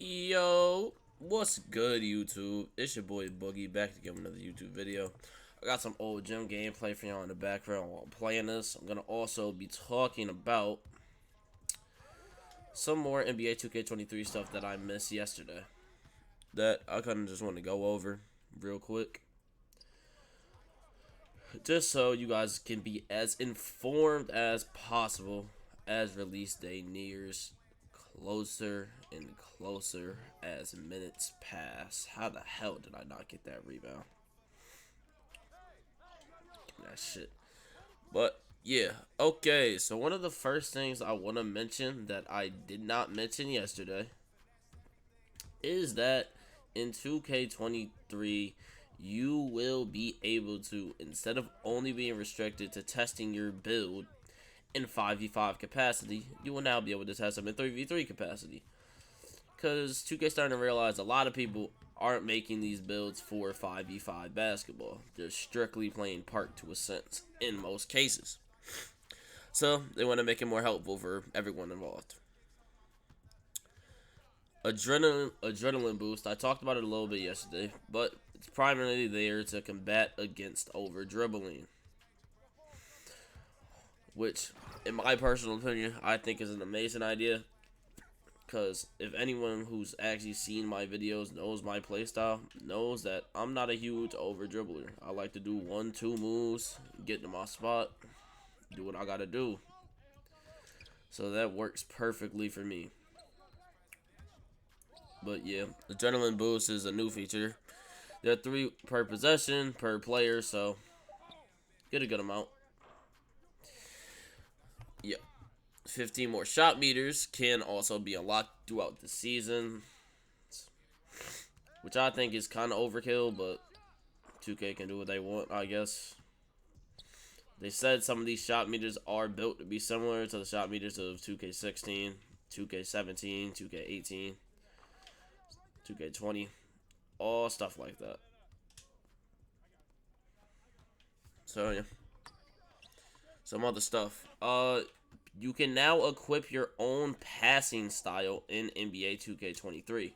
Yo, what's good, YouTube? It's your boy Boogie back to give another YouTube video. I got some old gym gameplay for y'all in the background while I'm playing this. I'm gonna also be talking about some more NBA 2K23 stuff that I missed yesterday that I kind of just want to go over real quick, just so you guys can be as informed as possible as release day nears closer and closer as minutes pass. How the hell did I not get that rebound? That shit. But yeah, okay. So one of the first things I want to mention that I did not mention yesterday is that in 2K23 you will be able to, instead of only being restricted to testing your build in 5v5 capacity, you will now be able to test them in 3v3 capacity. Because 2K starting to realize a lot of people aren't making these builds for 5v5 basketball. They're strictly playing park to a sense in most cases. So they want to make it more helpful for everyone involved. Adrenaline boost. I talked about it a little bit yesterday, but it's primarily there to combat against over dribbling, which, in my personal opinion, I think is an amazing idea. Because if anyone who's actually seen my videos knows my playstyle, knows that I'm not a huge over dribbler. I like to do 1-2 moves, get to my spot, do what I gotta do. So that works perfectly for me. But yeah, adrenaline boost is a new feature. There are 3 per possession per player, so get a good amount. Yep. 15 more shot meters can also be unlocked throughout the season, which I think is kind of overkill, but 2K can do what they want, I guess. They said some of these shot meters are built to be similar to the shot meters of 2K16, 2K17, 2K18, 2K20, all stuff like that. So yeah, some other stuff. You can now equip your own passing style in NBA 2K23,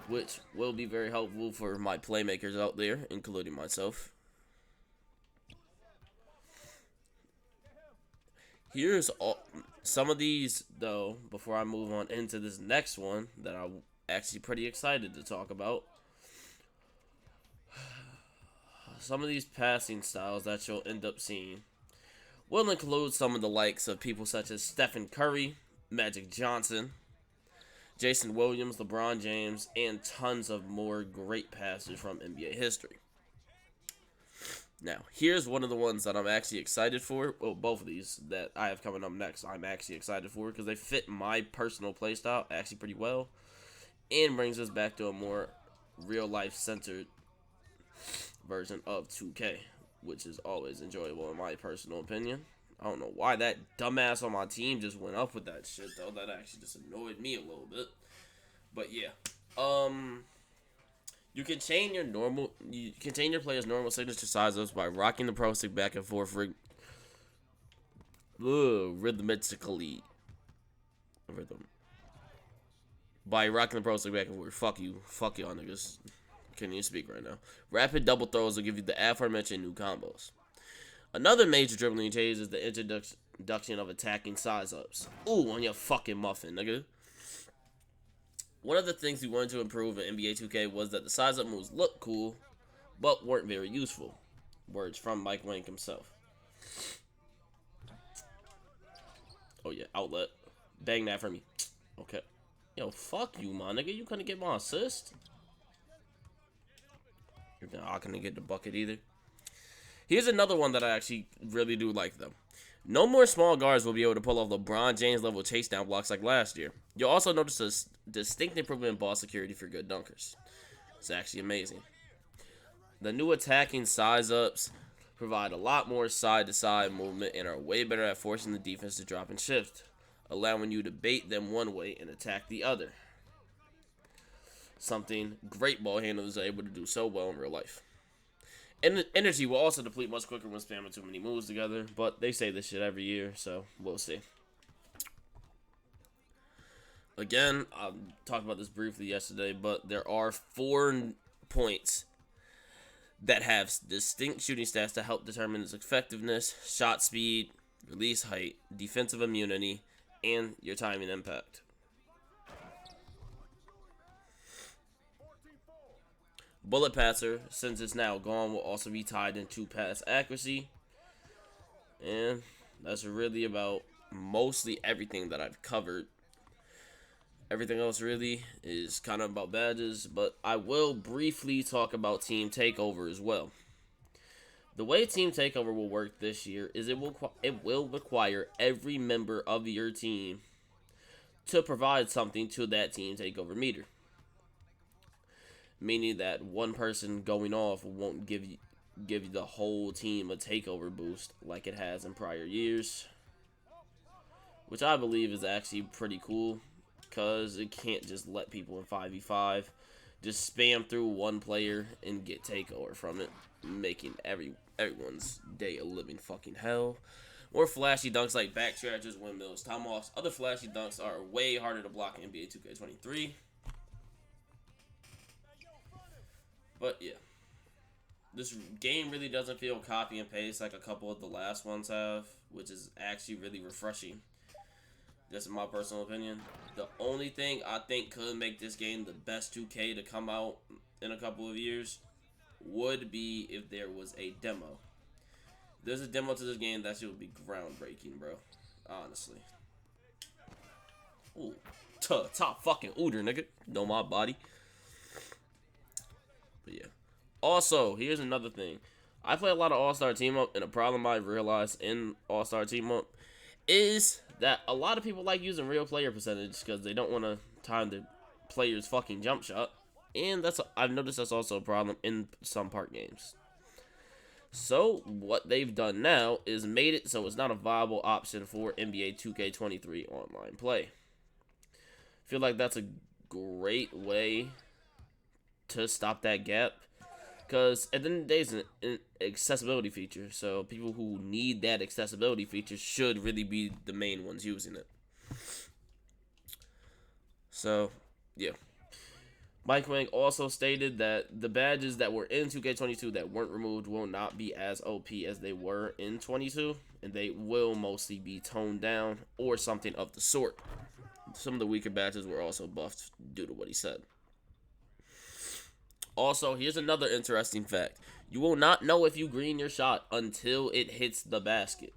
which will be very helpful for my playmakers out there, including myself. Here's some of these, though, before I move on into this next one that I'm actually pretty excited to talk about. Some of these passing styles that you'll end up seeing will include some of the likes of people such as Stephen Curry, Magic Johnson, Jason Williams, LeBron James, and tons of more great passers from NBA history. Now, here's one of the ones that I'm actually excited for. Well, both of these that I have coming up next, I'm actually excited for because they fit my personal playstyle actually pretty well, and brings us back to a more real-life centered version of 2K, which is always enjoyable in my personal opinion. I don't know why that dumbass on my team just went up with that shit, though. That actually just annoyed me a little bit. But yeah, you can change your player's normal signature size ups by rocking the pro stick back and forth rhythmically. By rocking the pro stick back and forth. Fuck y'all niggas. Can't even speak right now. Rapid double throws will give you the aforementioned new combos. Another major dribbling change is the introduction of attacking size ups. Ooh, on your fucking muffin, nigga. One of the things we wanted to improve in NBA 2K was that the size up moves looked cool, but weren't very useful. Words from Mike Wang himself. Oh yeah, outlet. Bang that for me. Okay. Yo, fuck you, my nigga. You couldn't get my assist? You're not gonna get the bucket either. Here's another one that I actually really do like, though. No more small guards will be able to pull off LeBron James level chase down blocks like last year. You'll also notice a distinct improvement in ball security for good dunkers. It's actually amazing. The new attacking size ups provide a lot more side to side movement and are way better at forcing the defense to drop and shift, allowing you to bait them one way and attack the other. Something great ball handlers are able to do so well in real life. And energy will also deplete much quicker when spamming too many moves together, but they say this shit every year, so we'll see. Again, I talked about this briefly yesterday, but there are 4 points that have distinct shooting stats to help determine its effectiveness: shot speed, release height, defensive immunity, and your timing impact. Bullet passer, since it's now gone, will also be tied into pass accuracy. And that's really about mostly everything that I've covered. Everything else really is kind of about badges, but I will briefly talk about Team Takeover as well. The way Team Takeover will work this year is it will require every member of your team to provide something to that Team Takeover meter. Meaning that one person going off won't give you the whole team a takeover boost like it has in prior years, which I believe is actually pretty cool, because it can't just let people in 5v5 just spam through one player and get takeover from it, making everyone's day a living fucking hell. More flashy dunks like back charges, windmills, tomahawks. Other flashy dunks are way harder to block in NBA 2K23. But yeah, this game really doesn't feel copy and paste like a couple of the last ones have, which is actually really refreshing. Just in my personal opinion. The only thing I think could make this game the best 2K to come out in a couple of years would be if there was a demo. If there's a demo to this game, that shit would be groundbreaking, bro. Honestly. Ooh, top fucking order, nigga. Know my body. But yeah. Also, here's another thing. I play a lot of All-Star Team Up, and a problem I realized in All-Star Team Up is that a lot of people like using real player percentage because they don't want to time the player's fucking jump shot. And I've noticed that's also a problem in some park games. So, what they've done now is made it so it's not a viable option for NBA 2K23 online play. I feel like that's a great way to stop that gap, because at the end of the day, it's an accessibility feature, so people who need that accessibility feature should really be the main ones using it. So, yeah. Mike Wang also stated that the badges that were in 2K22 that weren't removed will not be as OP as they were in 22, and they will mostly be toned down or something of the sort. Some of the weaker badges were also buffed due to what he said. Also, here's another interesting fact. You will not know if you green your shot until it hits the basket.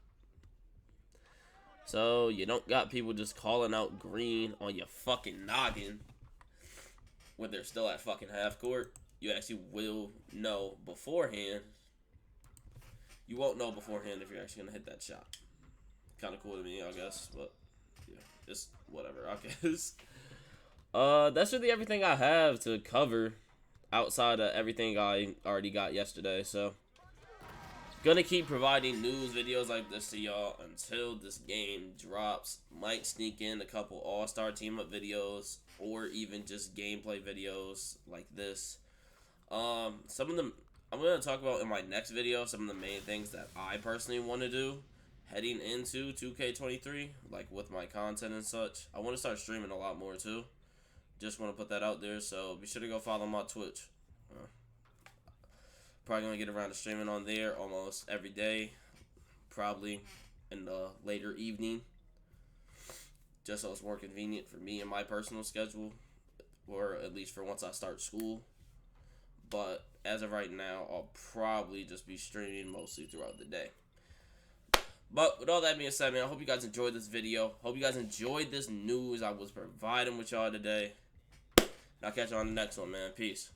So, you don't got people just calling out green on your fucking noggin when they're still at fucking half court. You actually will know beforehand. You won't know beforehand if you're actually going to hit that shot. Kind of cool to me, I guess. But, yeah, it's whatever, I guess. That's really everything I have to cover outside of everything I already got yesterday. So, gonna keep providing news videos like this to y'all until this game drops. Might sneak in a couple all-star team up videos or even just gameplay videos like this. Some of them I'm gonna talk about in my next video. Some of the main things that I personally want to do heading into 2K23, like with my content and such. I want to start streaming a lot more too. Just want to put that out there, so be sure to go follow my Twitch. Probably going to get around to streaming on there almost every day. Probably in the later evening. Just so it's more convenient for me and my personal schedule. Or at least for once I start school. But as of right now, I'll probably just be streaming mostly throughout the day. But with all that being said, man, I hope you guys enjoyed this video. Hope you guys enjoyed this news I was providing with y'all today. I'll catch you on the next one, man. Peace.